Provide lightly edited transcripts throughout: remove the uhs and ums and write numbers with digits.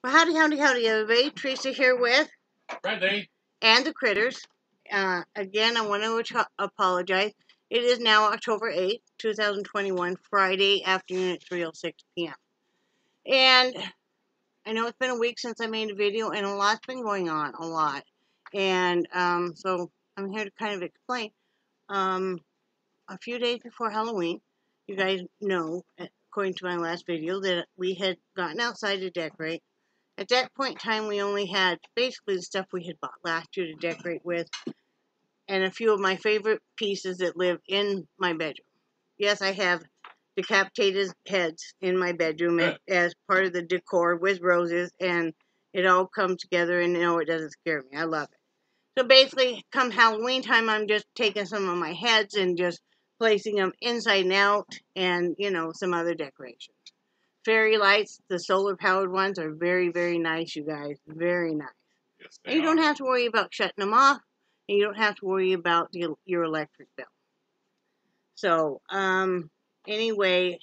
Well, howdy, everybody. Teresa here with Friday. and the critters. Again, I want to apologize. It is now October 8th, 2021, Friday afternoon at 3:06 p.m. And I know it's been a week since I made a video, and a lot's been going on, a lot. And so I'm here to kind of explain. A few days before Halloween, you guys know, according to my last video, that we had gotten outside to decorate. At that point in time, we only had basically the stuff we had bought last year to decorate with, and a few of my favorite pieces that live in my bedroom. Yes, I have decapitated heads in my bedroom as part of the decor with roses, and it all comes together, and no, it doesn't scare me. I love it. So basically, come Halloween time, I'm just taking some of my heads and just placing them inside and out, and, some other decorations. Fairy lights, the solar powered ones, are very, very nice, you guys. Very nice. Yes, and you don't have to worry about shutting them off, and you don't have to worry about your electric bill. So, anyway,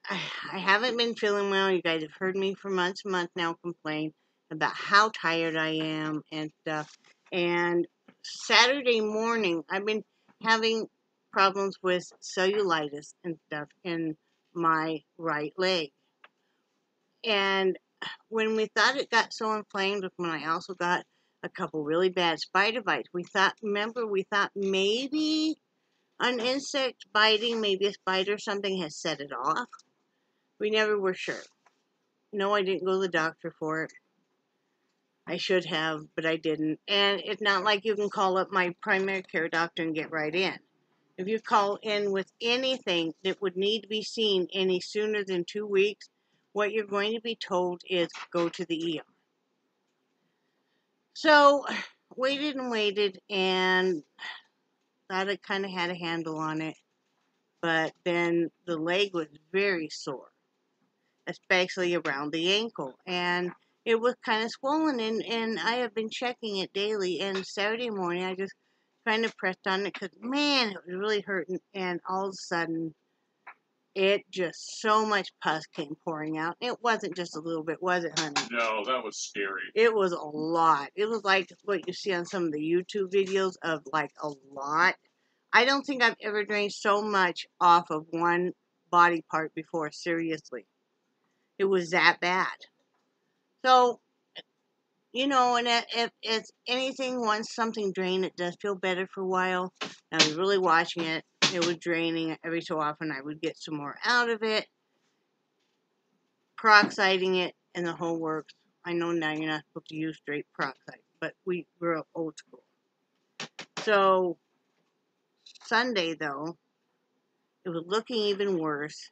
I haven't been feeling well. You guys have heard me for months and months now complain about how tired I am and stuff. And Saturday morning, I've been having problems with cellulitis and stuff in my right leg. And when we thought it got so inflamed, when I also got a couple really bad spider bites, we thought maybe an insect biting, maybe a spider or something has set it off. We never were sure. No, I didn't go to the doctor for it. I should have, but I didn't. And it's not like you can call up my primary care doctor and get right in. If you call in with anything that would need to be seen any sooner than 2 weeks, what you're going to be told is go to the ER. So, waited and thought I kind of had a handle on it. But then the leg was very sore, especially around the ankle. And it was kind of swollen, and I have been checking it daily. And Saturday morning, I just kind of pressed on it because, man, it was really hurting. And all of a sudden, it just, so much pus came pouring out. It wasn't just a little bit, was it, honey? No, that was scary. It was a lot. It was like what you see on some of the YouTube videos of like a lot. I don't think I've ever drained so much off of one body part before, seriously. It was that bad. So, and if it's anything, once something drained, it does feel better for a while. I was really watching it. It was draining every so often. I would get some more out of it, peroxiding it, and the whole works. I know now you're not supposed to use straight peroxide, but we grew up old school. So, Sunday, though, it was looking even worse.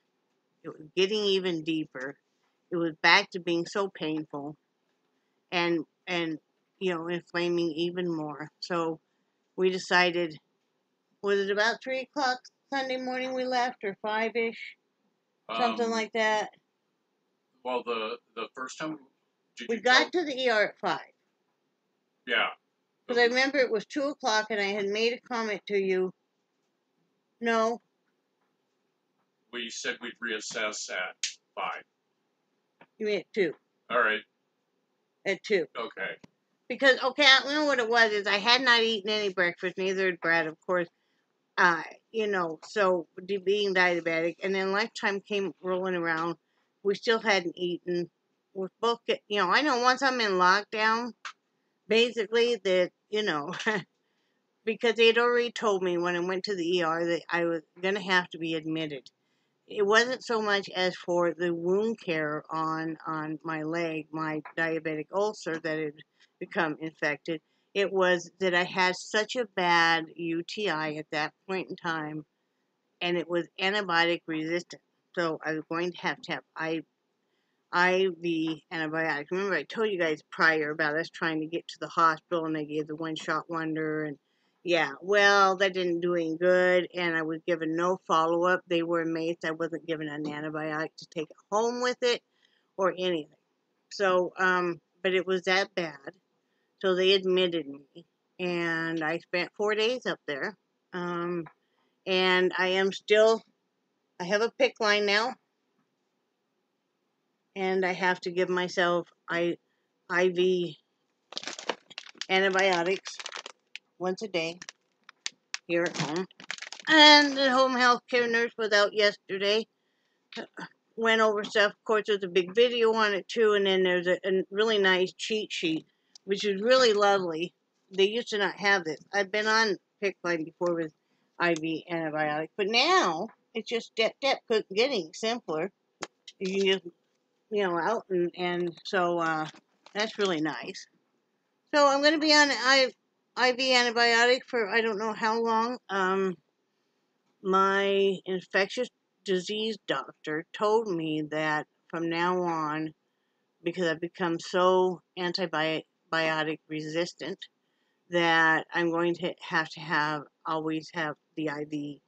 It was getting even deeper. It was back to being so painful and inflaming even more. So, we decided, was it about 3 o'clock Sunday morning we left, or 5-ish? Something like that. Well, the first time... We got to the ER at 5. Yeah. Because I remember it was 2 o'clock and I had made a comment to you. No. We said we'd reassess at 5. You mean at 2. All right. At 2. Okay. Because, I don't know what it was, is I had not eaten any breakfast, neither had Brad, of course. So being diabetic, and then lunchtime came rolling around. We still hadn't eaten. We're both I know once I'm in lockdown, basically that, because they had already told me when I went to the ER that I was going to have to be admitted. It wasn't so much as for the wound care on my leg, my diabetic ulcer that had become infected. It was that I had such a bad UTI at that point in time, and it was antibiotic resistant. So I was going to have IV antibiotics. Remember I told you guys prior about us trying to get to the hospital, and they gave the one-shot wonder, and yeah, well, that didn't do any good, and I was given no follow-up. They were amazed I wasn't given an antibiotic to take it home with it or anything. So, but it was that bad. So they admitted me, and I spent 4 days up there. And I have a PICC line now. and I have to give myself IV antibiotics once a day here at home. And the home health care nurse was out yesterday, went over stuff. Of course, there's a big video on it too, and then there's a really nice cheat sheet, which is really lovely. They used to not have this. I've been on PICC before with IV antibiotics, but now it's just step getting simpler. You can just, out, and so that's really nice. So I'm going to be on IV antibiotic for I don't know how long. My infectious disease doctor told me that from now on, because I've become so antibiotic resistant, that I'm going to always have the IV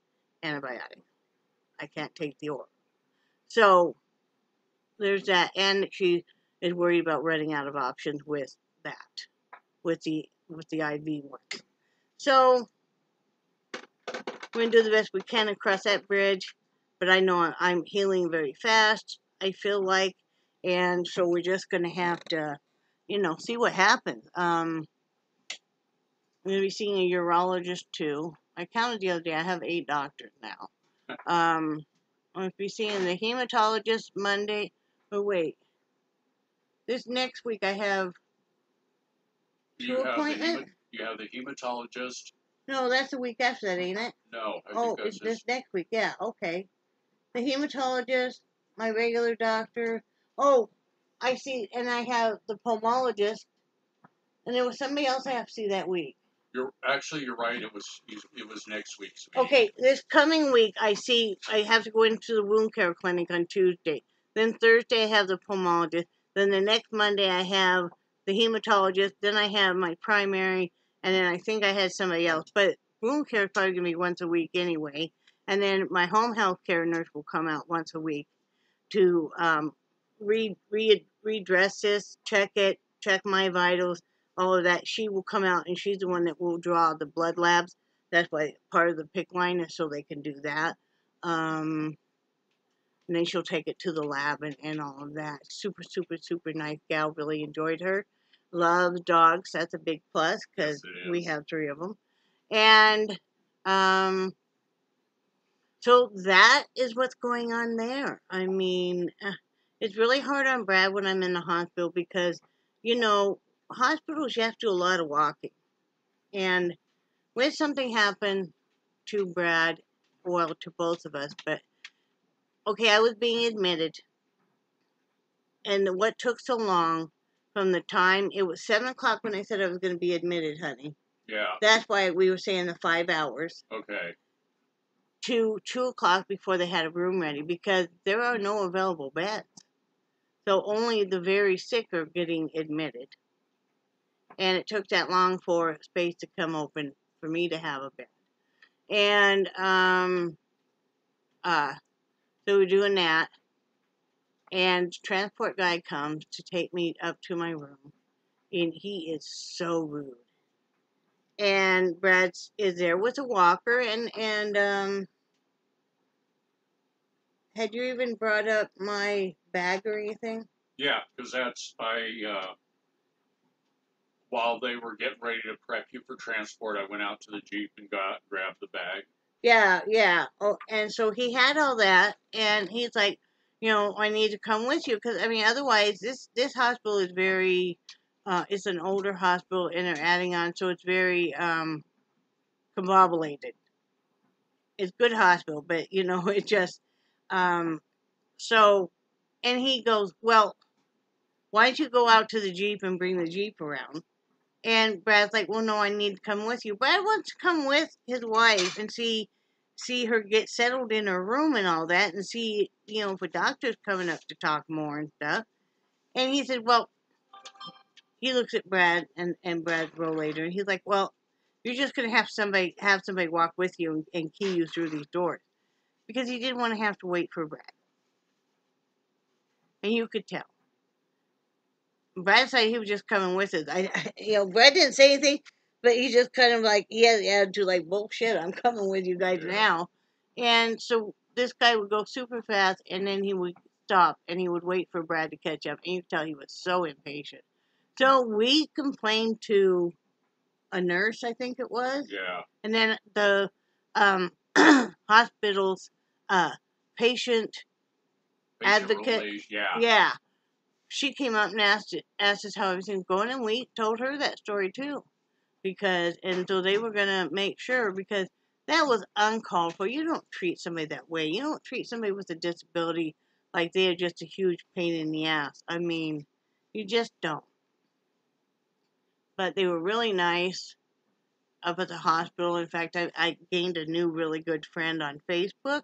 antibiotic. I can't take the oral. So there's that, and she is worried about running out of options with that, with the IV one. So we're going to do the best we can and cross that bridge, but I know I'm healing very fast, I feel like, and so we're just going to have to, see what happens. I'm going to be seeing a urologist, too. I counted the other day. I have 8 doctors now. I'm going to be seeing the hematologist Monday. Oh, wait. This next week I have 2 appointments. You have the hematologist. No, that's the week after that, ain't it? No, I think that's it's this next week. Yeah, okay. The hematologist, my regular doctor. Oh, I see, and I have the pulmonologist, and there was somebody else I have to see that week. You're right. It was next week's meeting. Okay, this coming week I have to go into the wound care clinic on Tuesday. Then Thursday I have the pulmonologist. Then the next Monday I have the hematologist. Then I have my primary, and then I think I had somebody else. But wound care is probably gonna be once a week anyway. And then my home health care nurse will come out once a week to redress this, check it, check my vitals, all of that. She will come out, and she's the one that will draw the blood labs. That's why part of the PICC line is so they can do that. And then she'll take it to the lab and all of that. Super, super, super nice gal. Really enjoyed her. Loves dogs. That's a big plus because we have 3 of them. And so that is what's going on there. I mean, it's really hard on Brad when I'm in the hospital because, hospitals, you have to do a lot of walking. And when something happened to Brad, well, to both of us, but, okay, I was being admitted. And what took so long from the time, it was 7 o'clock when I said I was going to be admitted, honey. Yeah. That's why we were saying the 5 hours. Okay. To 2 o'clock before they had a room ready because there are no available beds. So only the very sick are getting admitted. And it took that long for space to come open for me to have a bed. And so we're doing that. And transport guy comes to take me up to my room. And he is so rude. And Brad is there with a walker and had you even brought up my bag or anything? Yeah, because while they were getting ready to prep you for transport, I went out to the Jeep and grabbed the bag. Yeah. Oh, and so he had all that, and he's like, I need to come with you because otherwise this hospital is very, it's an older hospital, and they're adding on, so it's very combobulated. It's a good hospital, but it just, so, and he goes, well, why don't you go out to the Jeep and bring the Jeep around? And Brad's like, well, no, I need to come with you. Brad wants to come with his wife and see her get settled in her room and all that, and see, if a doctor's coming up to talk more and stuff. And he said, well, he looks at Brad and Brad's rollator, and he's like, well, you're just going to have somebody walk with you and key you through these doors. Because he didn't want to have to wait for Brad. And you could tell. Brad said he was just coming with us. Brad didn't say anything, but he just kind of like, he had the attitude like, bullshit, I'm coming with you guys now. And so this guy would go super fast, and then he would stop and he would wait for Brad to catch up, and you could tell he was so impatient. So we complained to a nurse, I think it was. Yeah. And then the hospital's patient advocate. Yeah. Yeah. She came up and asked us how everything's going, and we told her that story too. And so they were going to make sure, because that was uncalled for. You don't treat somebody that way. You don't treat somebody with a disability like they are just a huge pain in the ass. I mean, you just don't. But they were really nice up at the hospital. In fact, I gained a new really good friend on Facebook.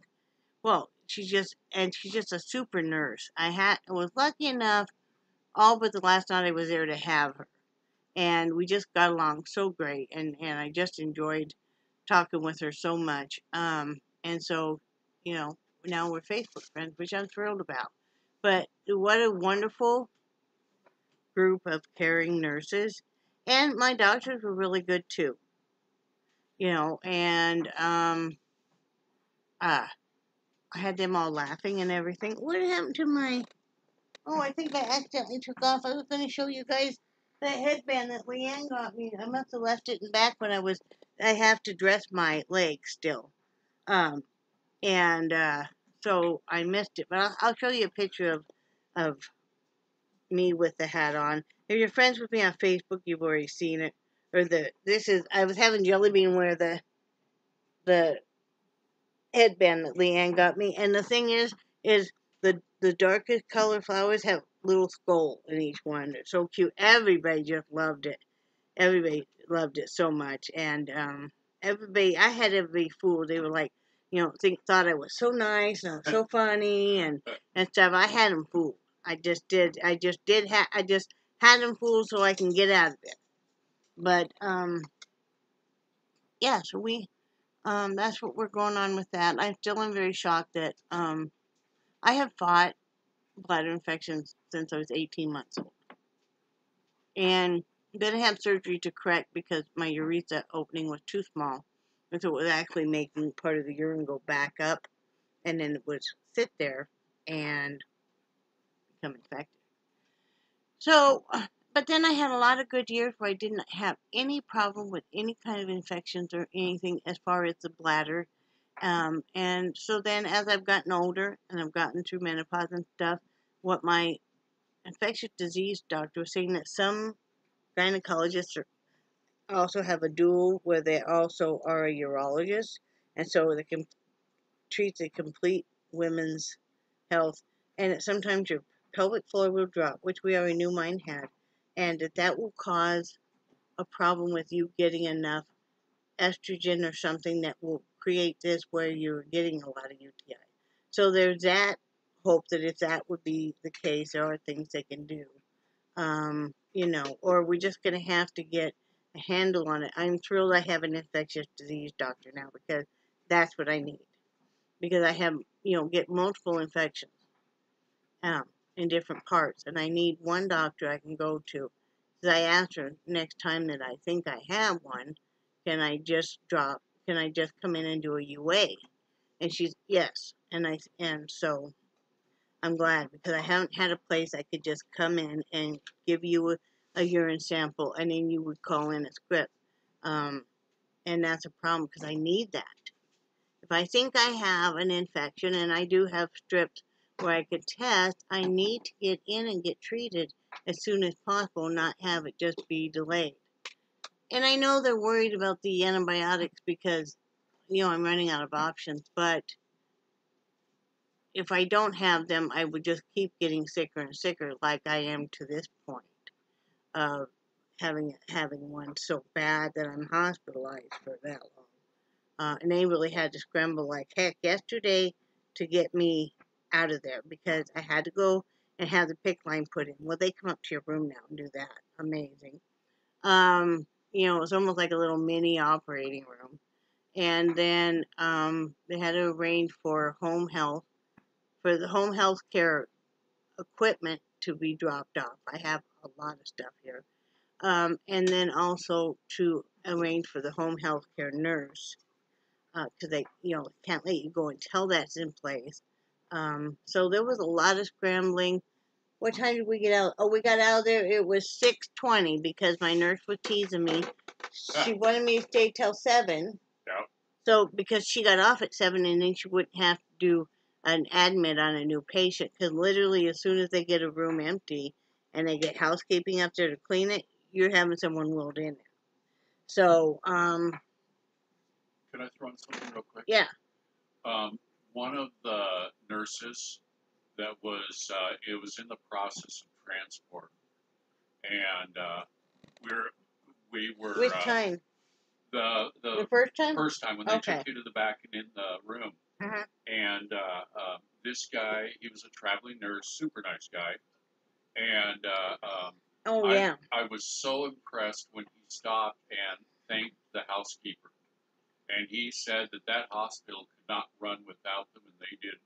Well, she's just a super nurse. I was lucky enough, all but the last night I was there, to have her. And we just got along so great, and I just enjoyed talking with her so much. And so, now we're Facebook friends, which I'm thrilled about. But what a wonderful group of caring nurses. And my doctors were really good too. And I had them all laughing and everything. What happened to my... Oh, I think I accidentally took off. I was going to show you guys the headband that Leanne got me. I must have left it in back when I have to dress my legs still. Um, and so I missed it. But I'll show you a picture of me with the hat on. If you're friends with me on Facebook, you've already seen it. I was having Jellybean wear the headband that Leanne got me. And the thing is the darkest color flowers have little skull in each one. They're so cute. Everybody just loved it. Everybody loved it so much. And I had everybody fooled. They were like, thought I was so nice and I was so funny and stuff. I had them fooled. I just had them fooled so I can get out of it. But yeah, so that's what we're going on with that. I still am very shocked that I have fought bladder infections since I was 18 months old. And I'm going to have surgery to correct because my urethra opening was too small. And so it was actually making part of the urine go back up. And then it would sit there and become infected. So, but then I had a lot of good years where I didn't have any problem with any kind of infections or anything as far as the bladder. And so then as I've gotten older and I've gotten through menopause and stuff, what my infectious disease doctor was saying, that some gynecologists also have a dual where they also are a urologist, and so they can treat the complete women's health, and sometimes your pelvic floor will drop, which we already knew mine had, and that will cause a problem with you getting enough estrogen or something that will create this where you're getting a lot of UTI. So there's that hope that if that would be the case, there are things they can do. Or we're just going to have to get a handle on it. I'm thrilled I have an infectious disease doctor now, because that's what I need. Because I have, get multiple infections in different parts, and I need one doctor I can go to. Because I asked her next time that I think I have one, can I just come in and do a UA? And she's, yes. And so I'm glad, because I haven't had a place I could just come in and give you a urine sample, and then you would call in a script. And that's a problem, because I need that. If I think I have an infection, and I do have strips where I could test, I need to get in and get treated as soon as possible, not have it just be delayed. And I know they're worried about the antibiotics because, I'm running out of options, but if I don't have them, I would just keep getting sicker and sicker, like I am to this point of having one so bad that I'm hospitalized for that long. And they really had to scramble like heck yesterday to get me out of there, because I had to go and have the PICC line put in. Well, they come up to your room now and do that. Amazing. It's almost like a little mini operating room. And then they had to arrange for the home health care equipment to be dropped off. I have a lot of stuff here. And then also to arrange for the home health care nurse, because they, can't let you go until that's in place. So there was a lot of scrambling. What time did we get out? Oh, we got out of there. It was 6:20 because my nurse was teasing me. She wanted me to stay till 7. Yep. So because she got off at 7, and then she wouldn't have to do an admit on a new patient, because literally as soon as they get a room empty and they get housekeeping up there to clean it, you're having someone wheeled in there. So, Can I throw in something real quick? yeah. One of the nurses that was, it was in the process of transport, and we were Which time? the first time? first time when they Okay. took you to the back and in the room, Uh-huh. and this guy, he was a traveling nurse, super nice guy, and Oh, yeah. I was so impressed when he stopped and thanked the housekeeper. And he said that hospital could not run without them, and they did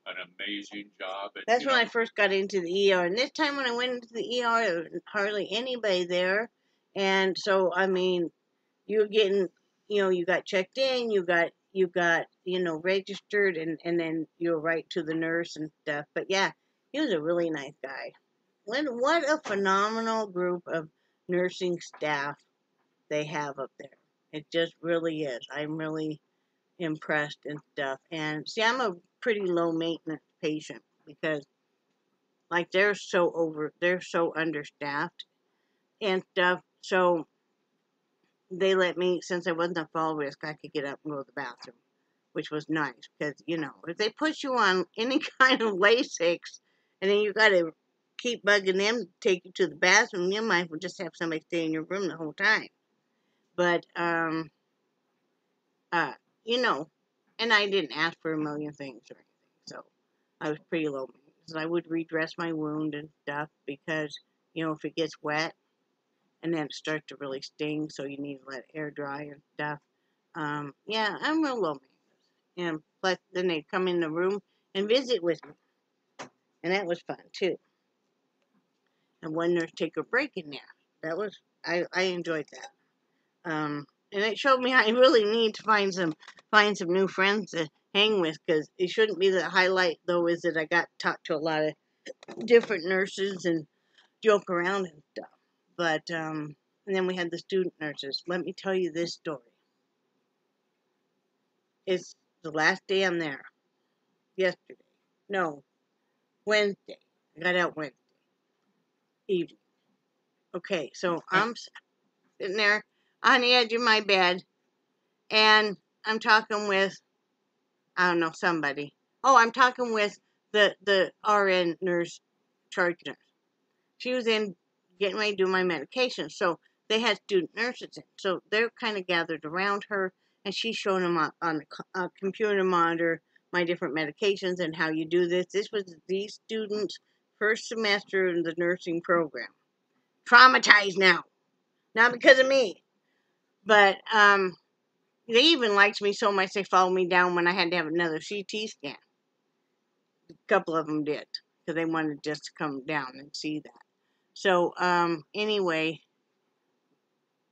an amazing job. And, That's when I first got into the ER. And this time when I went into the ER, there was hardly anybody there. And so, I mean, you're getting, you got checked in, you got, registered, and then you're right to the nurse and stuff. But yeah, he was a really nice guy. What a phenomenal group of nursing staff they have up there. It just really is. I'm really impressed and stuff. And see, I'm a pretty low maintenance patient because like they're so understaffed and stuff. So they let me, since I wasn't a fall risk, I could get up and go to the bathroom, which was nice because, if they put you on any kind of Lasix and then you got to keep bugging them to take you to the bathroom, you might as well just have somebody stay in your room the whole time. But, uh, you know, and I didn't ask for a million things or anything, so I was pretty low maintenance. I would redress my wound and stuff because, if it gets wet and then it starts to really sting, so you need to let it air dry and stuff. Yeah, I'm real low maintenance. And plus, then they'd come in the room and visit with me, and that was fun too. And one nurse take a break in there. That was I enjoyed that. And it showed me I really need to find some new friends to hang with, because it shouldn't be the highlight though is that I got to talk to a lot of different nurses and joke around and stuff. But and then we had the student nurses. Let me tell you this story. It's the last day I'm there. Yesterday. No, Wednesday. I got out Wednesday evening. Okay, so I'm sitting there on the edge of my bed, and I'm talking with, I don't know, somebody. Oh, I'm talking with the RN nurse, charge nurse. She was in getting ready to do my medication, so they had student nurses in. So they're kind of gathered around her, and she's showing them on the computer monitor my different medications and how you do this. This was these students' first semester in the nursing program. Traumatized now. Not because of me, but they even liked me so much they followed me down when I had to have another CT scan. A couple of them did, because they wanted just to come down and see that. So anyway,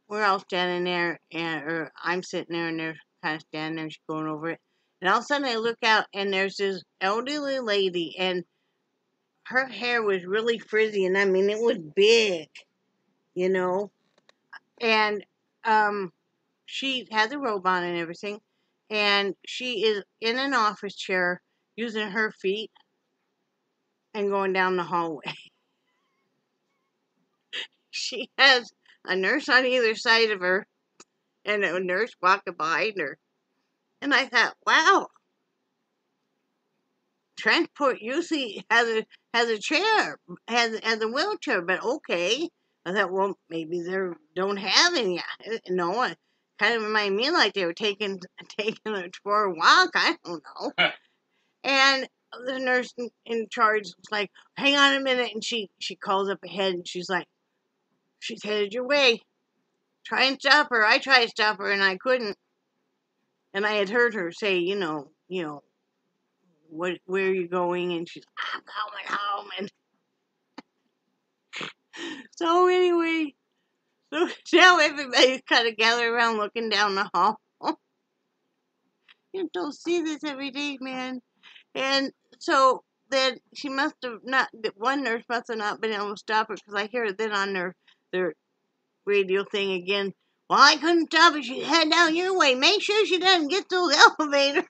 we're all standing there, or I'm sitting there, and they're kind of standing there, she's going over it. And all of a sudden I look out, and there's this elderly lady, and her hair was really frizzy, and I mean, it was big, and she had the robe on and everything, and she is in an office chair using her feet and going down the hallway. She has a nurse on either side of her and a nurse walking behind her. And I thought, wow, transport usually has a chair, has a wheelchair, but okay. I thought, well, maybe they don't have any. No, it kind of reminded me like they were taking her for a walk. I don't know. And the nurse in charge was like, hang on a minute. And she calls up ahead, and she's like, she's headed your way. Try and stop her. I tried to stop her, and I couldn't. And I had heard her say, where are you going? And she's, I'm going home. And so anyway, so now everybody's kind of gathered around looking down the hall. You don't see this every day, man. And so then she must have not, one nurse must have not been able to stop her, because I hear it then on their radio thing again. Well, I couldn't stop her. She's head down your way. Make sure she doesn't get those elevators.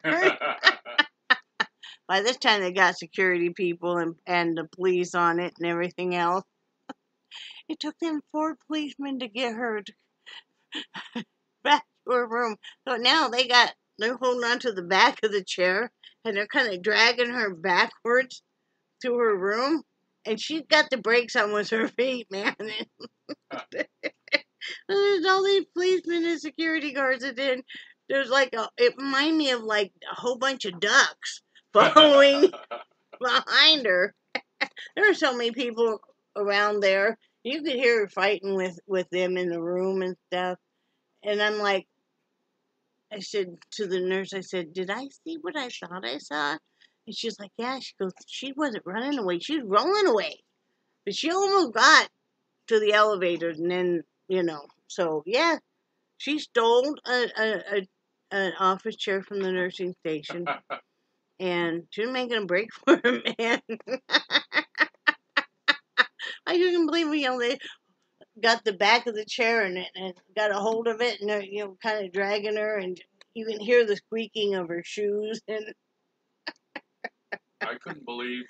By this time, they got security people and the police on it and everything else. It took them 4 policemen to get her back to her room. So now they're holding on to the back of the chair, and they're kind of dragging her backwards to her room. And she's got the brakes on with her feet, man. There's all these policemen and security guards, and then there's it reminded me of like a whole bunch of ducks following behind her. There are so many people around there. You could hear her fighting with them in the room and stuff. And I'm like, I said to the nurse, I said, did I see what I thought I saw? And she's like, yeah. She goes, she wasn't running away. She was rolling away. But she almost got to the elevators, and then, so yeah, she stole an office chair from the nursing station, and she was making a break for him, man. I couldn't believe they got the back of the chair and got a hold of it, and they're, kind of dragging her, and you can hear the squeaking of her shoes. And I couldn't believe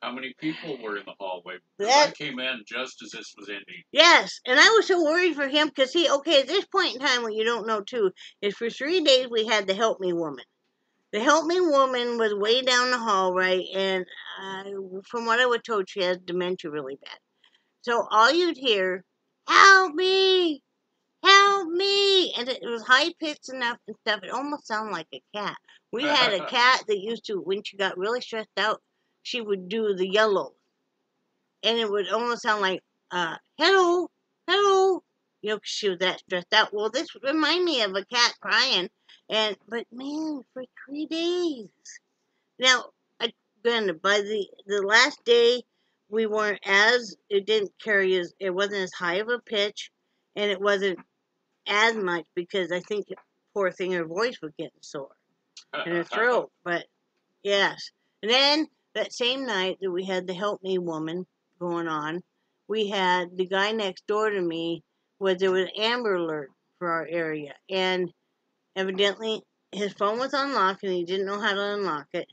how many people were in the hallway. I came in just as this was ending. Yes, and I was so worried for him, because at this point in time, what you don't know too is for 3 days we had the help me woman. The help me woman was way down the hall, right? And from what I was told, she has dementia really bad. So all you'd hear, help me, and it was high pitched enough and stuff. It almost sounded like a cat. We had a cat that used to, when she got really stressed out, she would do the yellow, and it would almost sound like, hello, hello, 'cause she was that stressed out. Well, this reminded me of a cat crying, but man, for 3 days. Now, granted, by the last day, we weren't it didn't carry it wasn't as high of a pitch, and it wasn't as much, because I think, poor thing, her voice was getting sore in her throat. But yes, and then that same night that we had the help me woman going on, we had the guy next door to me. There was an Amber Alert for our area, and evidently his phone was unlocked and he didn't know how to unlock it,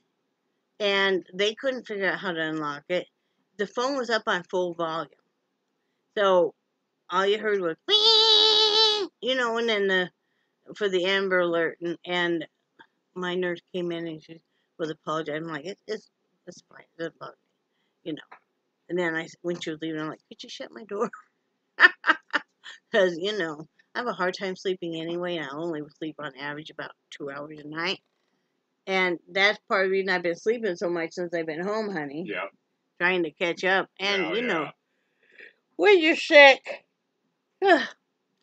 and they couldn't figure out how to unlock it. The phone was up on full volume, so all you heard was, and then for the Amber Alert, and my nurse came in and she was apologizing. I'm like, it's fine, it doesn't bother me, And then when she was leaving, I'm like, could you shut my door? Because, I have a hard time sleeping anyway, and I only sleep on average about 2 hours a night. And that's part of the reason I've been sleeping so much since I've been home, honey. Yeah. Trying to catch up. And, when you're sick, because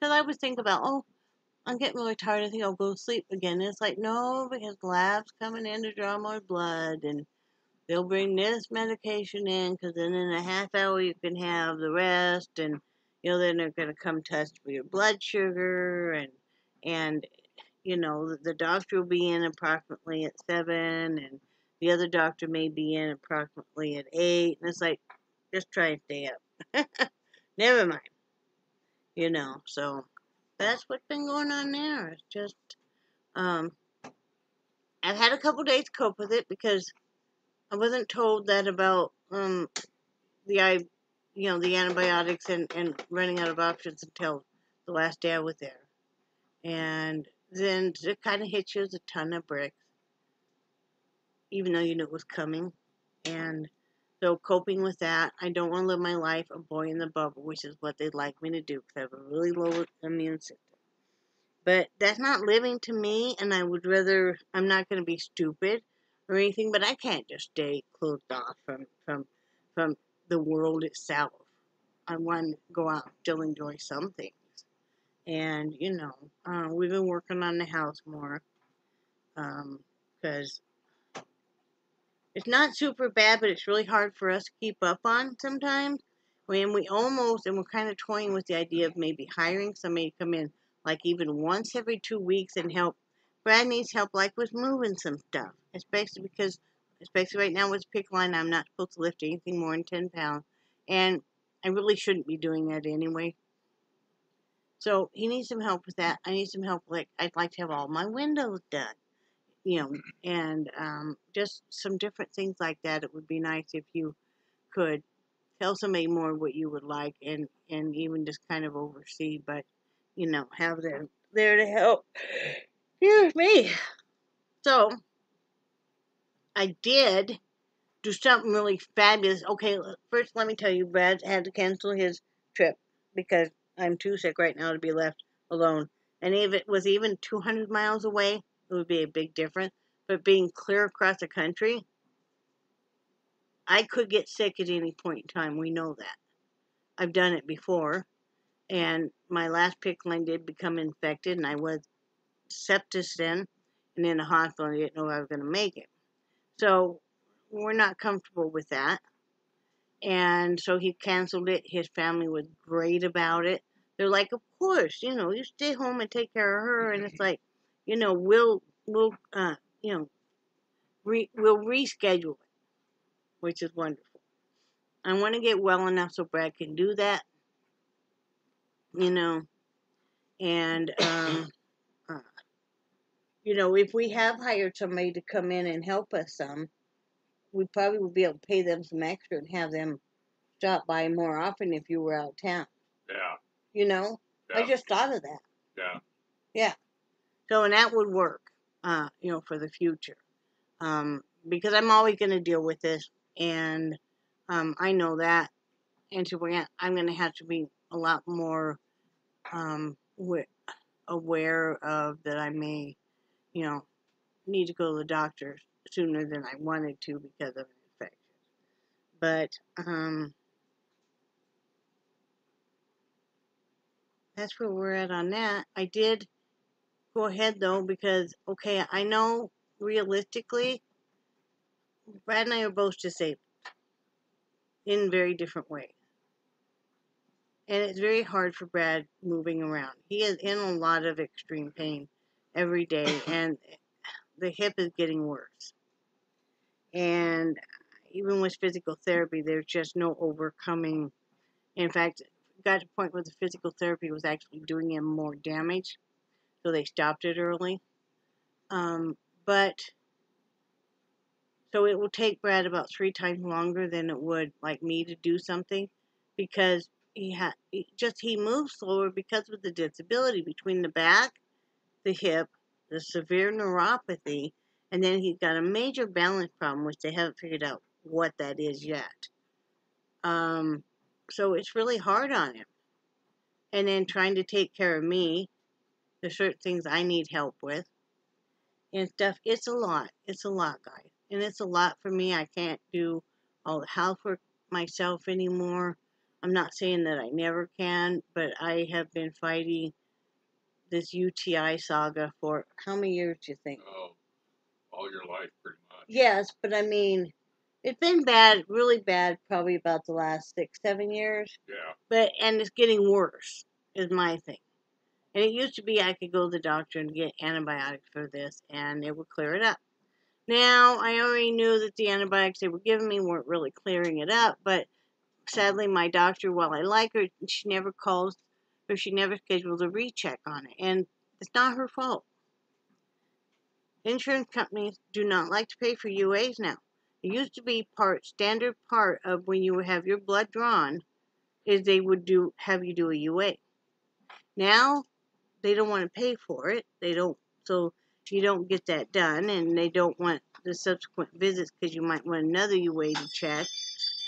I would think about, I'm getting really tired, I think I'll go to sleep again. And it's like, no, because the lab's coming in to draw more blood, and they'll bring this medication in, because then in a half hour you can have the rest, and, then they're going to come test for your blood sugar, and the doctor will be in approximately at 7, and the other doctor may be in approximately at 8, and it's like, just try and stay up. Never mind. So that's what's been going on there. It's just, I've had a couple days to cope with it, because I wasn't told that about, the antibiotics and running out of options until the last day I was there. And then it kind of hits you as a ton of bricks, even though you knew it was coming. And so coping with that, I don't want to live my life a boy in the bubble, which is what they'd like me to do, because I have a really low immune system. But that's not living to me, and I'm not going to be stupid or anything, but I can't just stay closed off from the world itself. I want to go out and still enjoy some things. And, we've been working on the house more, because it's not super bad, but it's really hard for us to keep up on sometimes. And we're kind of toying with the idea of maybe hiring somebody to come in, like even once every 2 weeks and help. Brad needs help, like with moving some stuff, especially because especially right now with PICC line. I'm not supposed to lift anything more than 10 pounds. And I really shouldn't be doing that anyway. So he needs some help with that. I need some help. Like, I'd like to have all my windows done, and just some different things like that. It would be nice if you could tell somebody more what you would like, and even just kind of oversee, but, have them there to help. Here's me. So, I did do something really fabulous. Okay, first let me tell you, Brad had to cancel his trip because I'm too sick right now to be left alone. And if it was even 200 miles away, it would be a big difference. But being clear across the country, I could get sick at any point in time. We know that. I've done it before. And my last PICC line did become infected, and I was sepsis then, and in the hospital, and I didn't know if I was going to make it. So we're not comfortable with that. And so he canceled it. His family was great about it. They're like, of course, you stay home and take care of her. And it's like, we'll we'll reschedule it, which is wonderful. I want to get well enough so Brad can do that, and if we have hired somebody to come in and help us some, we probably would be able to pay them some extra and have them stop by more often if you were out of town. Yeah. Yeah. I just thought of that. Yeah. Yeah. So, and that would work, for the future. Because I'm always going to deal with this, and I know that. And so I'm going to have to be a lot more aware of that I may, need to go to the doctor sooner than I wanted to because of an infection. But that's where we're at on that. I did go ahead though because, okay, I know realistically, Brad and I are both disabled in very different ways. And it's very hard for Brad moving around. He is in a lot of extreme pain every day, and the hip is getting worse. And even with physical therapy, there's just no overcoming. In fact, it got to a point where the physical therapy was actually doing him more damage, so they stopped it early. But so it will take Brad about 3 times longer than it would like me to do something, because he moves slower because of the disability between the back, the hip, the severe neuropathy, and then he's got a major balance problem, which they haven't figured out what that is yet. So it's really hard on him. And then trying to take care of me, there's certain things I need help with and stuff. It's a lot. It's a lot, guys. And it's a lot for me. I can't do all the housework myself anymore. I'm not saying that I never can, but I have been fighting this UTI saga for how many years do you think? Oh, all your life, pretty much. Yes, but I mean, it's been bad, really bad, probably about the last 6, 7 years. Yeah. And it's getting worse, is my thing. And it used to be I could go to the doctor and get antibiotics for this, and it would clear it up. Now, I already knew that the antibiotics they were giving me weren't really clearing it up, but sadly, my doctor, while I like her, she never calls or she never schedules a recheck on it. And it's not her fault. Insurance companies do not like to pay for UAs now. It used to be standard part of when you have your blood drawn is they would have you do a UA. Now, they don't want to pay for it. So you don't get that done, and they don't want the subsequent visits because you might want another UA to check.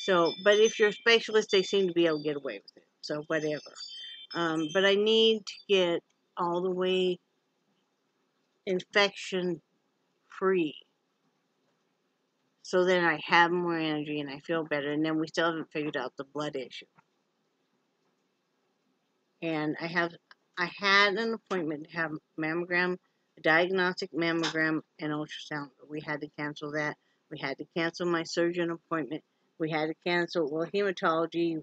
So, but if you're a specialist, they seem to be able to get away with it. So whatever. But I need to get all the way infection free. So then I have more energy and I feel better. And then we still haven't figured out the blood issue. And I had an appointment to have mammogram, a diagnostic mammogram, and ultrasound. But we had to cancel that. We had to cancel my surgeon appointment. We had to cancel, hematology.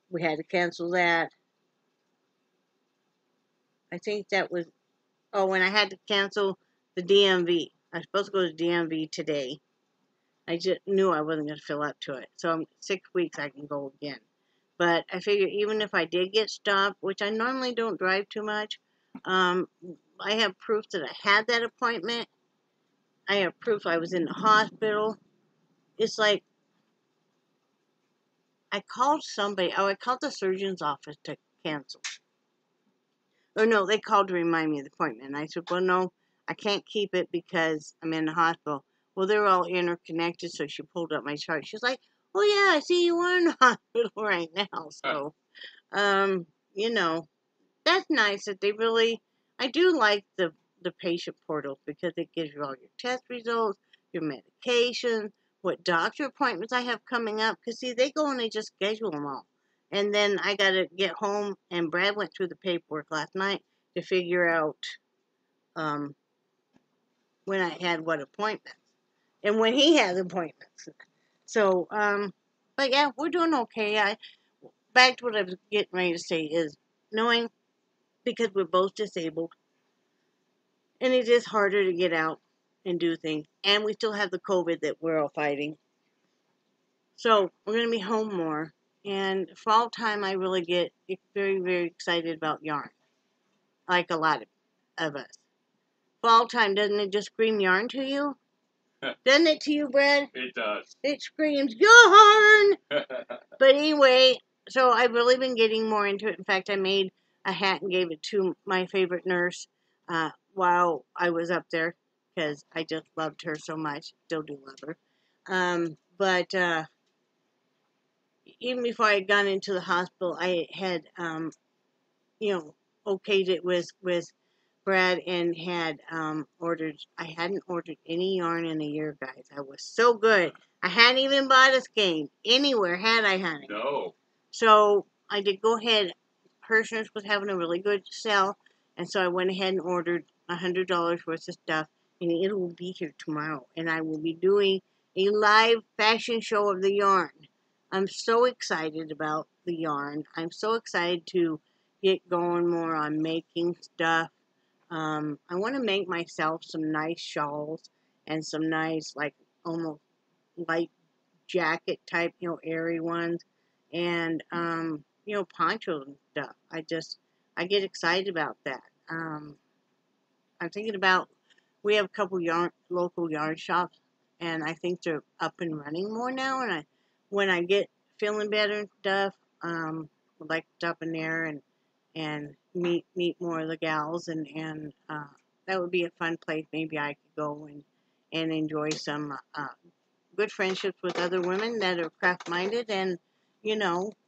We had to cancel that. I think that was, and I had to cancel the DMV. I was supposed to go to DMV today. I just knew I wasn't going to fill up to it. So I'm 6 weeks I can go again. But I figure even if I did get stopped, which I normally don't drive too much, um, I have proof that I had that appointment. I have proof I was in the hospital. It's like I called somebody. Oh, I called the surgeon's office to cancel. Or no, they called to remind me of the appointment. And I said, well, no, I can't keep it because I'm in the hospital. Well, they're all interconnected, so she pulled up my chart. She's like, oh, yeah, I see you are in the hospital right now. So, you know, that's nice that they really, I do like the patient portal because it gives you all your test results, your medication, what doctor appointments I have coming up. Because, see, they go and they just schedule them all. And then I got to get home, and Brad went through the paperwork last night to figure out um, when I had what appointments and when he has appointments. So, but yeah, we're doing okay. Back to what I was getting ready to say is knowing because we're both disabled and it is harder to get out and do things, and we still have the COVID that we're all fighting. So we're going to be home more. And fall time, I really get very, very excited about yarn, like a lot of us. Fall time, doesn't it just scream yarn to you? Doesn't it to you, Brad? It does. It screams yarn! But anyway, so I've really been getting more into it. In fact, I made a hat and gave it to my favorite nurse while I was up there because I just loved her so much. Still do love her. But even before I had gone into the hospital, I had, okayed it with Brad and had ordered. I hadn't ordered any yarn in a year, guys. I was so good. I hadn't even bought a skein anywhere, had I, honey? No. So I did go ahead. Hirschner's was having a really good sale, and so I went ahead and ordered $100 worth of stuff, and it will be here tomorrow. And I will be doing a live fashion show of the yarn. I'm so excited about the yarn. I'm so excited to get going more on making stuff. I want to make myself some nice shawls and some nice, like, almost light jacket type, airy ones, and ponchos and stuff. I get excited about that. I'm thinking about, we have a couple local yarn shops, and I think they're up and running more now. And when I get feeling better and stuff, would like to stop in there and meet more of the gals, and that would be a fun place. Maybe I could go and enjoy some good friendships with other women that are craft minded, and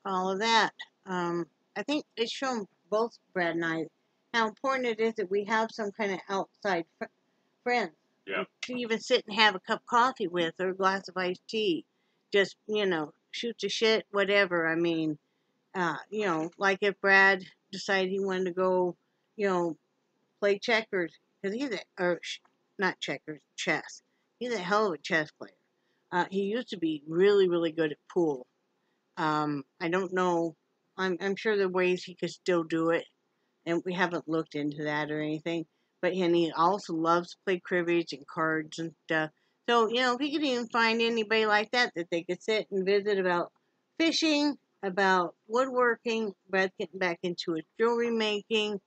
all of that. I think it's shown both Brad and I how important it is that we have some kind of outside friends. Yeah. To even sit and have a cup of coffee with or a glass of iced tea. Just, shoot the shit, whatever. I mean, like if Brad decided he wanted to go, play checkers, because not checkers, chess. He's a hell of a chess player. He used to be really, really good at pool. I don't know. I'm sure there are ways he could still do it, and we haven't looked into that or anything. But and he also loves to play cribbage and cards and stuff. So if he could even find anybody like that they could sit and visit about fishing, about woodworking, Brad getting back into his jewelry making.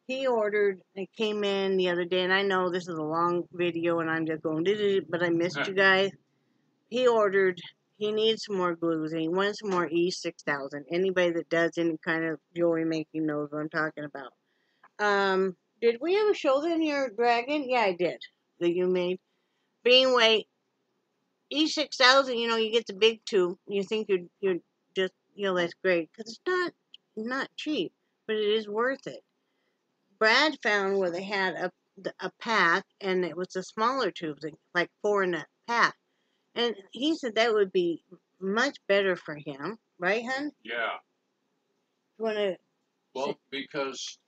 He ordered, it came in the other day, and I know this is a long video, and I'm just going, but I missed you guys. He ordered, he needs some more glues, and he wants some more E6000. Anybody that does any kind of jewelry making knows what I'm talking about. Did we ever show them your dragon? Yeah, I did. That you made. But anyway, E6000, you get the big tube. You think you're just, that's great. Because it's not cheap, but it is worth it. Brad found where they had a pack, and it was the smaller tubes, like 4 in a pack. And he said that would be much better for him, right, hon? Yeah. You want to? Well, because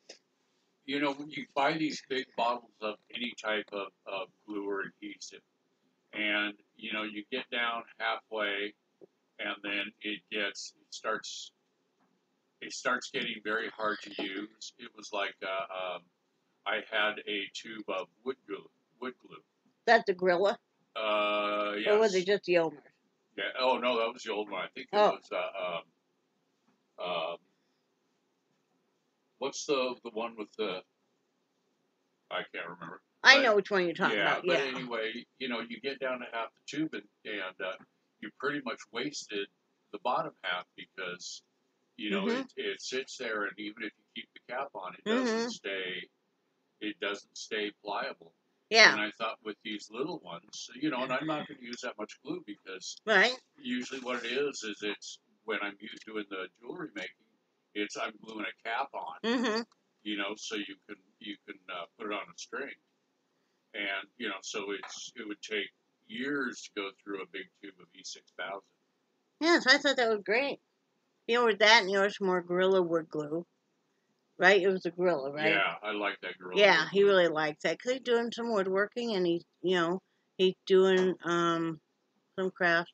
when you buy these big bottles of any type of glue or adhesive, and you get down halfway, and then it starts getting very hard to use. It was like I had a tube of wood glue. That's a Gorilla. Yes. Or was it just the Omers? Yeah. Oh no, that was the old one. I think it Oh. was. What's the one with the? I can't remember. I But, know which one you're talking yeah, about. but Yeah. anyway, you get down to half the tube, and you pretty much wasted the bottom half because Mhm. it sits there, and even if you keep the cap on, Mhm. it doesn't stay pliable. Yeah. And I thought with these little ones, and I'm not going to use that much glue because Right. usually what it is it's when I'm doing the jewelry making, I'm gluing a cap on, Mhm. so you can put it on a string, and so it would take years to go through a big tube of E6000. Yes, I thought that was great. With that, and yours more Gorilla Wood glue, right? It was a Gorilla, right? Yeah, I like that Gorilla Yeah, Wood he glue. really likes that because he's doing some woodworking and he's doing some crafts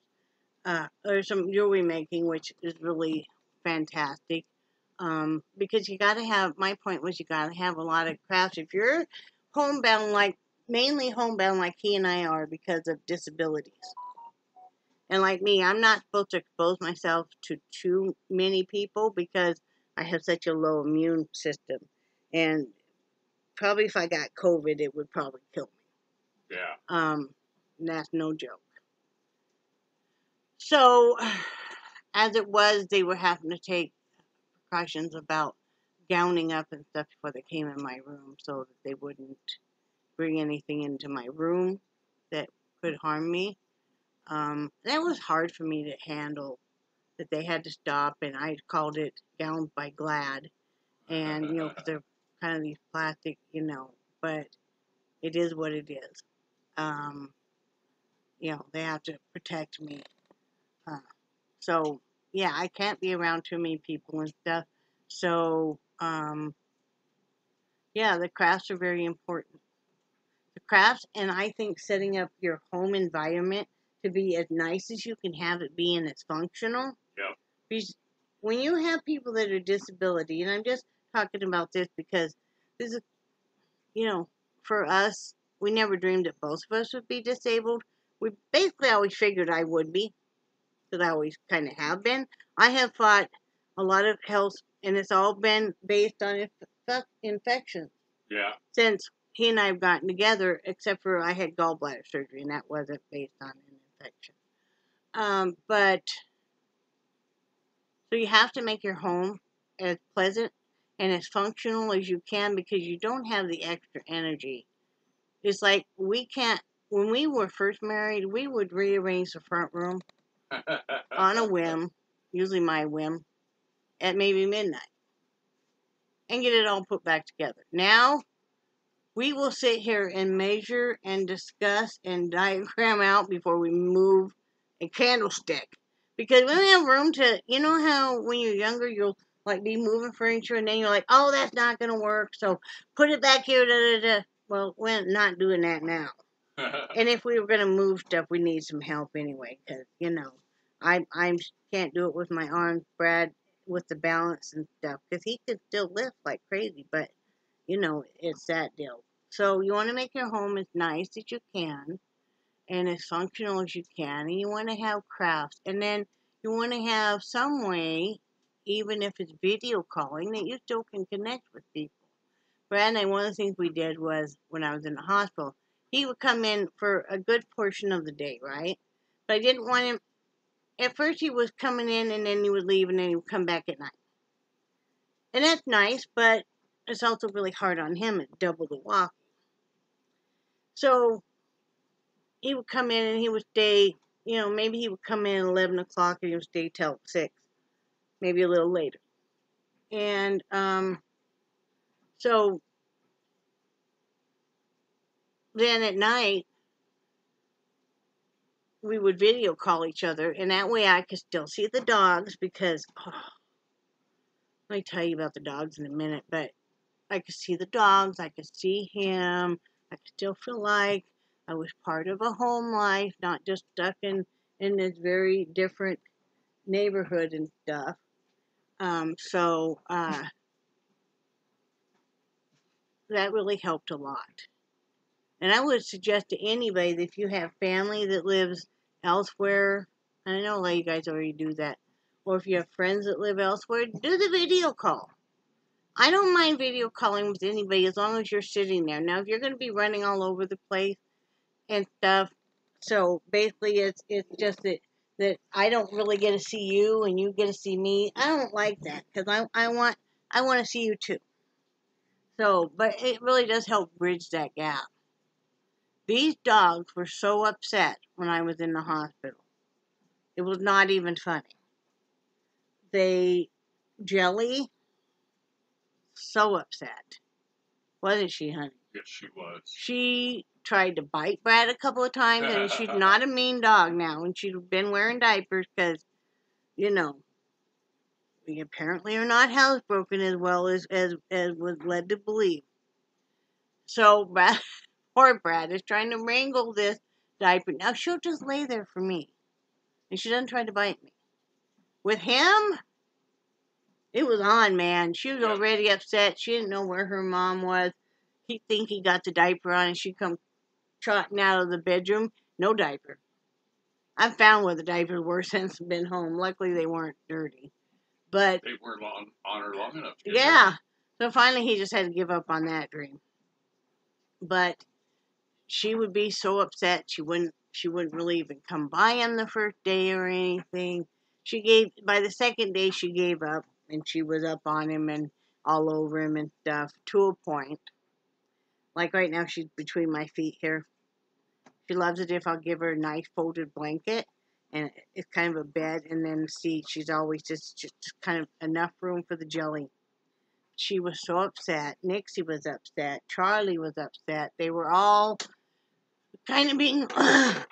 or some jewelry making, which is really fantastic. Because you got to have. My point was you got to have a lot of crafts if you're homebound, mainly homebound, like he and I are because of disabilities. And like me, I'm not supposed to expose myself to too many people because I have such a low immune system. And probably if I got COVID, it would probably kill me. Yeah. And that's no joke. So, as it was, they were having to take precautions about gowning up and stuff before they came in my room so that they wouldn't bring anything into my room that could harm me. That was hard for me to handle that they had to stop, and I called it Gowns by Glad, and because they're kind of these plastic, but it is what it is. Um, they have to protect me. Uh, so yeah, I can't be around too many people and stuff. So yeah, the crafts are very important. The crafts, and I think setting up your home environment to be as nice as you can have it be and as functional. Yeah. Because when you have people that are disability, and I'm just talking about this because this is, for us, we never dreamed that both of us would be disabled. We basically always figured I would be, because I always kind of have been. I have fought a lot of health, and it's all been based on infections. Yeah. Since he and I have gotten together, except for I had gallbladder surgery, and that wasn't based on an infection. But so you have to make your home as pleasant and as functional as you can because you don't have the extra energy. It's like we can't. When we were first married, we would rearrange the front room on a whim, usually my whim, at maybe midnight, and get it all put back together. Now we will sit here and measure and discuss and diagram out before we move a candlestick. Because we don't have room to, how when you're younger, you'll like be moving furniture and then you're like, oh, that's not going to work. So put it back here. Da, da, da. Well, we're not doing that now. And if we were going to move stuff, we need some help anyway. Because, I can't do it with my arms, Brad, with the balance and stuff. Because he could still lift like crazy. But, it's that deal. So you want to make your home as nice as you can and as functional as you can. And you want to have crafts. And then you want to have some way, even if it's video calling, that you still can connect with people. Brad and I, one of the things we did was when I was in the hospital, he would come in for a good portion of the day, right? But I didn't want him. At first, he was coming in and then he would leave and then he would come back at night. And that's nice, but it's also really hard on him at double the walk. So he would come in and he would stay, maybe he would come in at 11 o'clock and he would stay till 6, maybe a little later. And so then at night, we would video call each other, and that way I could still see the dogs because, let me tell you about the dogs in a minute, but I could see the dogs, I could see him, I could still feel like I was part of a home life, not just stuck in this very different neighborhood and stuff. So that really helped a lot. And I would suggest to anybody that if you have family that lives elsewhere, and I know a lot of you guys already do that, or if you have friends that live elsewhere, do the video call. I don't mind video calling with anybody as long as you're sitting there. Now, if you're going to be running all over the place and stuff, so basically it's just that I don't really get to see you and you get to see me. I don't like that because I want to see you too. So, but it really does help bridge that gap. These dogs were so upset when I was in the hospital. It was not even funny. Jelly, so upset. Wasn't she, honey? Yes, she was. She tried to bite Brad a couple of times, and she's not a mean dog now. And she's been wearing diapers because, you know, we apparently are not housebroken as well as was led to believe. So Brad, poor Brad is trying to wrangle this diaper. Now she'll just lay there for me, and she doesn't try to bite me. With him, it was on, man. She was already upset. She didn't know where her mom was. He'd think he got the diaper on, and she'd come trotting out of the bedroom. No diaper. I've found where the diapers were since I've been home. Luckily, they weren't dirty. But they weren't on her long enough. Yeah. So finally, he just had to give up on that dream. But she would be so upset. She wouldn't really even come by on the first day or anything. By the second day, she gave up. And she was up on him and all over him and stuff to a point. Like right now, she's between my feet here. She loves it if I'll give her a nice folded blanket. And it's kind of a bed and then seat. She's always just kind of enough room for the jelly. She was so upset. Nixie was upset. Charlie was upset. They were all kind of being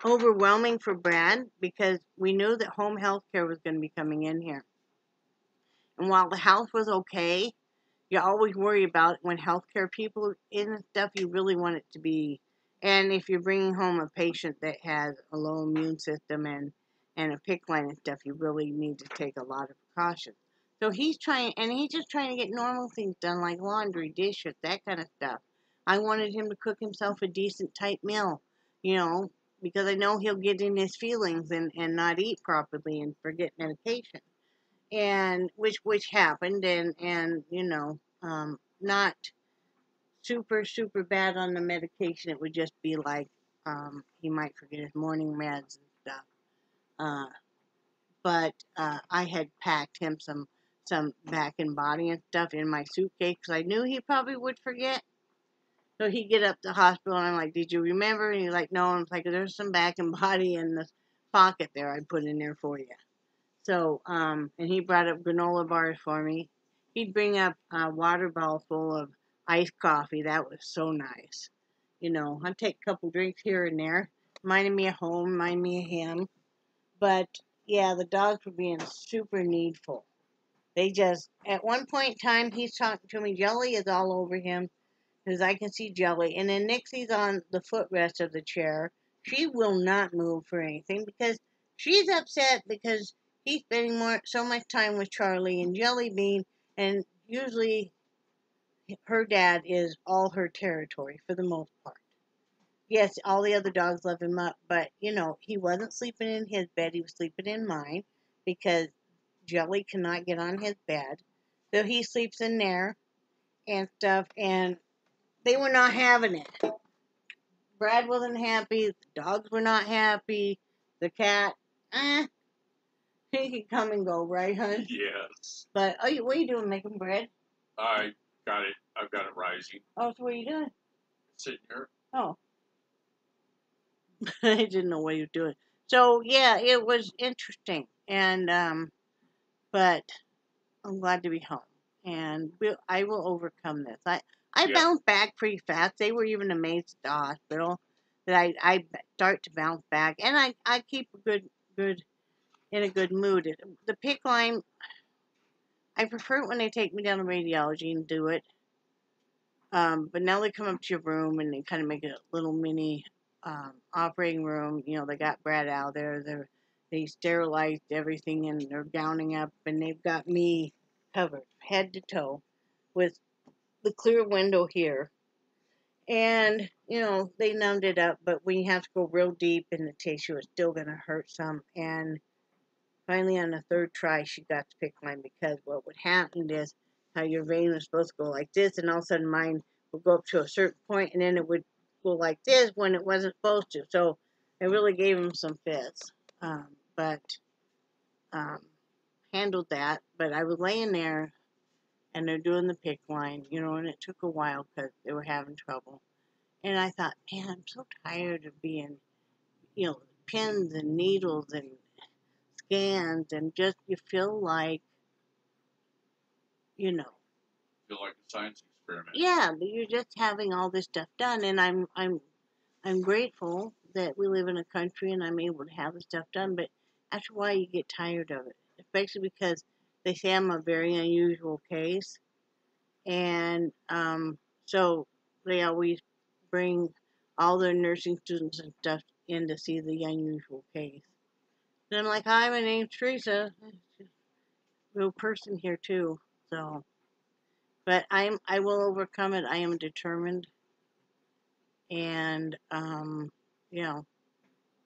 overwhelming for Brad because we knew that home health care was going to be coming in here. And while the house was okay, you always worry about when healthcare people are in and stuff, you really want it to be. And if you're bringing home a patient that has a low immune system and a PICC line and stuff, you really need to take a lot of precautions. So he's just trying to get normal things done like laundry, dishes, that kind of stuff. I wanted him to cook himself a decent type meal, because I know he'll get in his feelings and not eat properly and forget medication. And which happened and not super bad on the medication. It would just be like he might forget his morning meds and stuff. But I had packed him some back and body and stuff in my suitcase because I knew he probably would forget. So he'd get up to the hospital and I'm like, "Did you remember?" And he's like, "No." And I'm like, "There's some back and body in the pocket there. I put in there for you." So, and he brought up granola bars for me. He'd bring up a water bottle full of iced coffee. That was so nice. I'd take a couple drinks here and there. Reminded me of home, reminded me of him. But, yeah, the dogs were being super needful. They just, at one point in time, he's talking to me. Jelly is all over him because I can see Jelly. And then Nixie's on the footrest of the chair. She will not move for anything because she's upset because he's spending so much time with Charlie and Jelly Bean, and usually her dad is all her territory for the most part. Yes, all the other dogs love him up, but he wasn't sleeping in his bed, he was sleeping in mine because Jelly cannot get on his bed. So he sleeps in there and stuff, and they were not having it. Brad wasn't happy, the dogs were not happy, the cat, he can come and go, right, hon? Yes. But what are you doing? Making bread? I've got it rising. Oh, so what are you doing? Sitting here. Oh. I didn't know what you were doing. So yeah, it was interesting, and but I'm glad to be home, and I will overcome this. I bounced back pretty fast. They were even amazed at the hospital that I start to bounce back, and I keep in a good mood. The PICC line, I prefer it when they take me down to radiology and do it. But now they come up to your room and they kind of make a little mini operating room. They got Brad out there. They sterilized everything and they're gowning up and they've got me covered head to toe with the clear window here. And, they numbed it up, but when you have to go real deep in the tissue, it's still going to hurt some. And finally, on the third try, she got the PICC line, because what would happen is how your vein was supposed to go like this, and all of a sudden mine would go up to a certain point, and then it would go like this when it wasn't supposed to. So it really gave him some fits. But handled that. But I was laying there, and they're doing the PICC line, and it took a while because they were having trouble. And I thought, man, I'm so tired of being, pins and needles and scans, and just you feel like, Feel like a science experiment. yeah, but you're just having all this stuff done, and I'm grateful that we live in a country and I'm able to have the stuff done. But after a while, you get tired of it, especially because they say I'm a very unusual case, and so they always bring all their nursing students and stuff in to see the unusual case. And I'm like, hi, my name's Teresa. Real person here too. So, but I will overcome it. I am determined, and Brad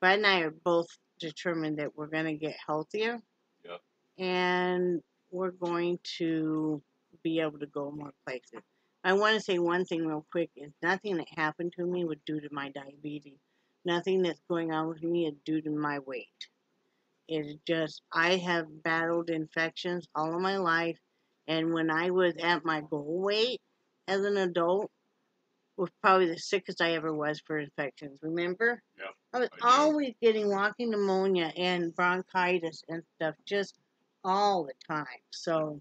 and I are both determined that we're gonna get healthier. Yep. And we're going to be able to go more places. I want to say one thing real quick: is nothing that happened to me was due to my diabetes. Nothing that's going on with me is due to my weight. It's just I have battled infections all of my life, and when I was at my goal weight as an adult, was probably the sickest I ever was for infections. Remember? Yep. I was always getting walking pneumonia and bronchitis and stuff, just all the time. So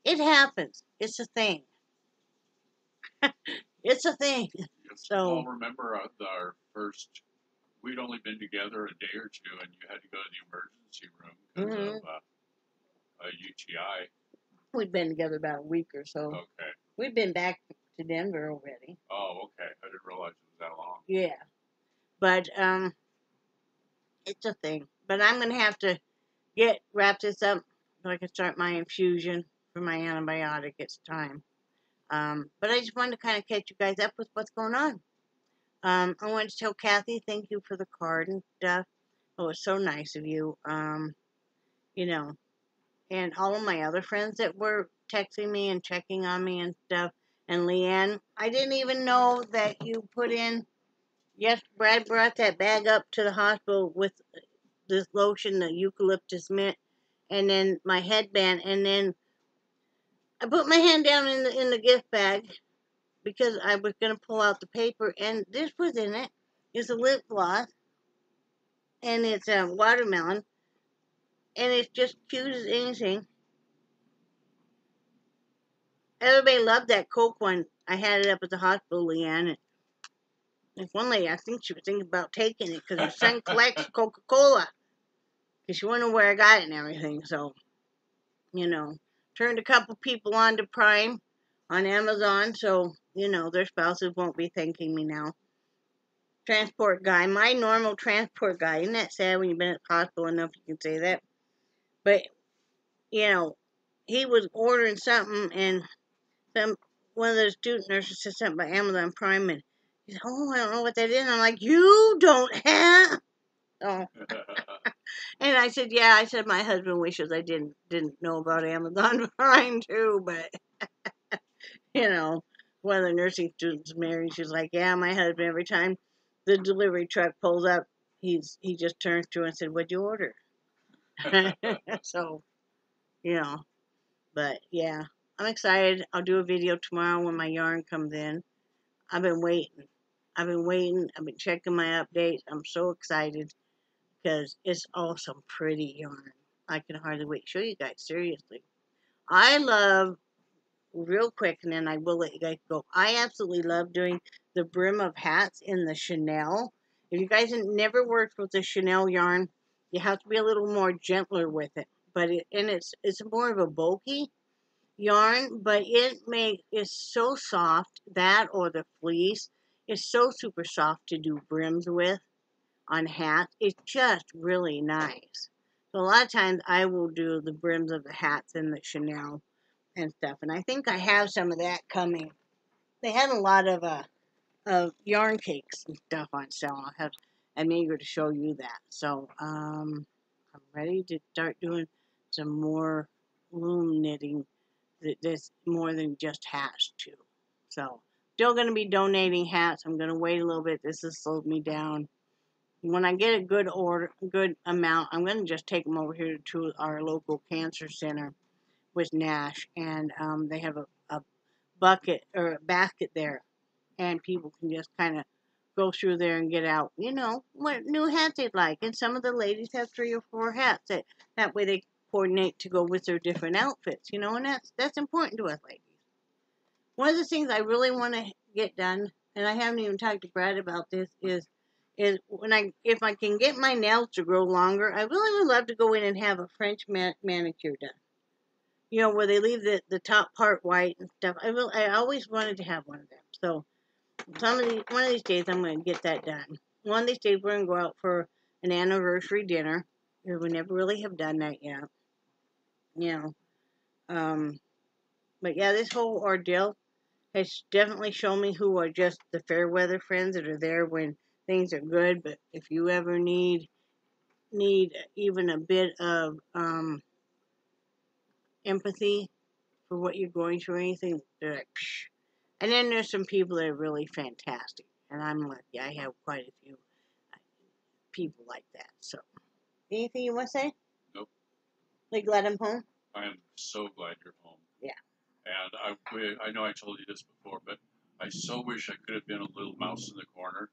it happens. It's a thing. It's a thing. So well, remember our first. We'd only been together a day or two, and you had to go to the emergency room because of a UTI. We'd been together about a week or so. Okay. We've been back to Denver already. Oh, okay. I didn't realize it was that long. Yeah, but it's a thing. But I'm gonna have to wrap this up so I can start my infusion for my antibiotic. It's time. But I just wanted to kind of catch you guys up with what's going on. I wanted to tell Kathy thank you for the card and stuff. Oh, it was so nice of you. And all of my other friends that were texting me and checking on me and stuff. And Leanne, I didn't even know that you put in. Yes, Brad brought that bag up to the hospital with this lotion, the eucalyptus mint, and then my headband, and then I put my hand down in the gift bag because I was gonna pull out the paper, and this was in it. It's a lip gloss, and it's a watermelon, and it's just cute as anything. Everybody loved that Coke one. I had it up at the hospital, Leanne. And one lady, I think she was thinking about taking it because her son collects Coca-Cola. Because she wondered where I got it and everything. So, turned a couple people on to Prime on Amazon. So, their spouses won't be thanking me now. Transport guy, my normal transport guy. Isn't that sad when you've been at the hospital enough you can say that? But, he was ordering something, and one of the student nurses said something about Amazon Prime, and he said, "Oh, I don't know what that is." And I'm like, "You don't have?" Oh. And I said, "Yeah." I said, "My husband wishes I didn't know about Amazon Prime too." But one of the nursing students married. She's like, "Yeah, my husband. Every time the delivery truck pulls up, he just turns to her and said, 'What'd you order?'" So, but yeah, I'm excited. I'll do a video tomorrow when my yarn comes in. I've been waiting. I've been checking my updates. I'm so excited because it's all some pretty yarn. I can hardly wait to show you guys. Seriously. I love, real quick, and then I will let you guys go. I absolutely love doing the brim of hats in the Chanel. If you guys have never worked with the Chanel yarn, you have to be a little more gentler with it. But it's more of a bulky yarn, but it's so soft. That or the fleece is so super soft to do brims with on hats. It's just really nice. So a lot of times I will do the brims of the hats in the Chanel and stuff, and I think I have some of that coming. They had a lot of yarn cakes and stuff on sale. I'll have I'm eager to show you that. So I'm ready to start doing some more loom knitting. That's more than just hats too. So still going to be donating hats. I'm going to wait a little bit. This has slowed me down. When I get a good amount, I'm going to just take them over here to our local cancer center with Nash, and they have a bucket or a basket there, and people can just kind of go through there and get out, what new hats they'd like. And some of the ladies have 3 or 4 hats that way they coordinate to go with their different outfits, and that's important to us ladies. One of the things I really want to get done, and I haven't even talked to Brad about this, is if I can get my nails to grow longer, I really would love to go in and have a French manicure done. Where they leave the top part white and stuff. I always wanted to have one of them. So one of these days I'm going to get that done. One of these days we're going to go out for an anniversary dinner. Because we never really have done that yet. But yeah, this whole ordeal has definitely shown me who are just the fair weather friends that are there when things are good. But if you ever need even a bit of empathy for what you're going through or anything, they're like, psh. And then there's some people that are really fantastic. And I'm lucky. I have quite a few people like that. So, anything you want to say? Nope. Like, glad I'm home? I am so glad you're home. Yeah. And I know I told you this before, but I so wish I could have been a little mouse in the corner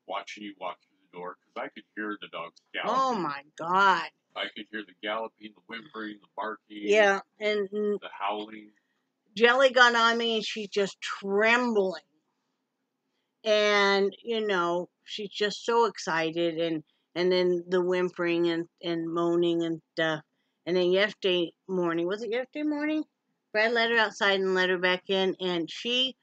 watching you walk through the door, because I could hear the dogs galloping. Oh, my God. I could hear the galloping, the whimpering, the barking. Yeah, and the howling. Jelly got on me, and she's just trembling. And, she's just so excited, and then the whimpering and moaning and stuff. And then yesterday morning, was it yesterday morning? Brad let her outside and let her back in, and she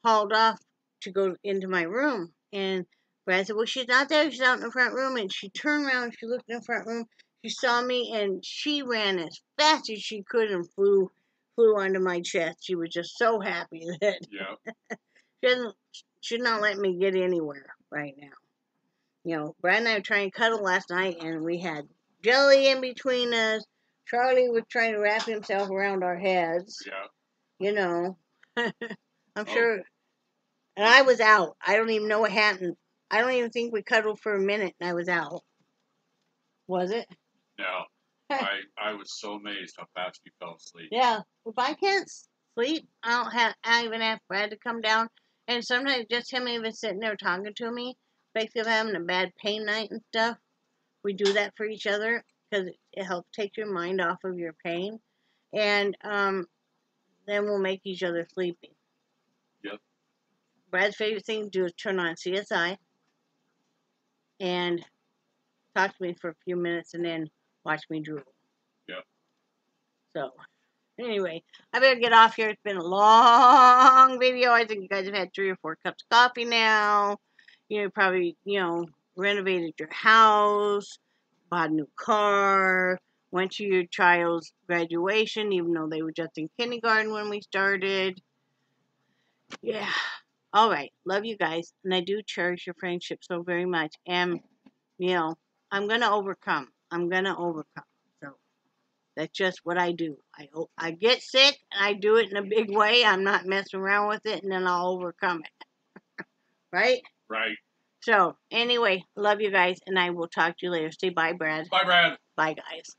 hauled off to go into my room. And Brad said, well, she's not there, she's out in the front room. And she turned around, she looked in the front room, she saw me, and she ran as fast as she could and flew onto my chest. She was just so happy that she's not letting me get anywhere right now. Brad and I were trying to cuddle last night, and we had Jelly in between us. Charlie was trying to wrap himself around our heads. Yeah. I'm sure. And I was out. I don't even know what happened. I don't even think we cuddled for a minute, and I was out. Was it? No. I was so amazed how fast you fell asleep. Yeah. If I can't sleep, I even ask Brad to come down. And sometimes just him even sitting there talking to me, especially if I'm having a bad pain night and stuff. We do that for each other because it helps take your mind off of your pain. And then we'll make each other sleepy. Yep. Brad's favorite thing to do is turn on CSI and talk to me for a few minutes and then watch me drool. Yep. So, anyway, I better get off here. It's been a long video. I think you guys have had 3 or 4 cups of coffee now. You probably, renovated your house, bought a new car, went to your child's graduation, even though they were just in kindergarten when we started. Yeah. All right. Love you guys. And I do cherish your friendship so very much. And, I'm going to overcome. So that's just what I do. I get sick, and I do it in a big way. I'm not messing around with it, and then I'll overcome it. Right? Right. So, anyway, love you guys, and I will talk to you later. Say bye, Brad. Bye, Brad. Bye, guys.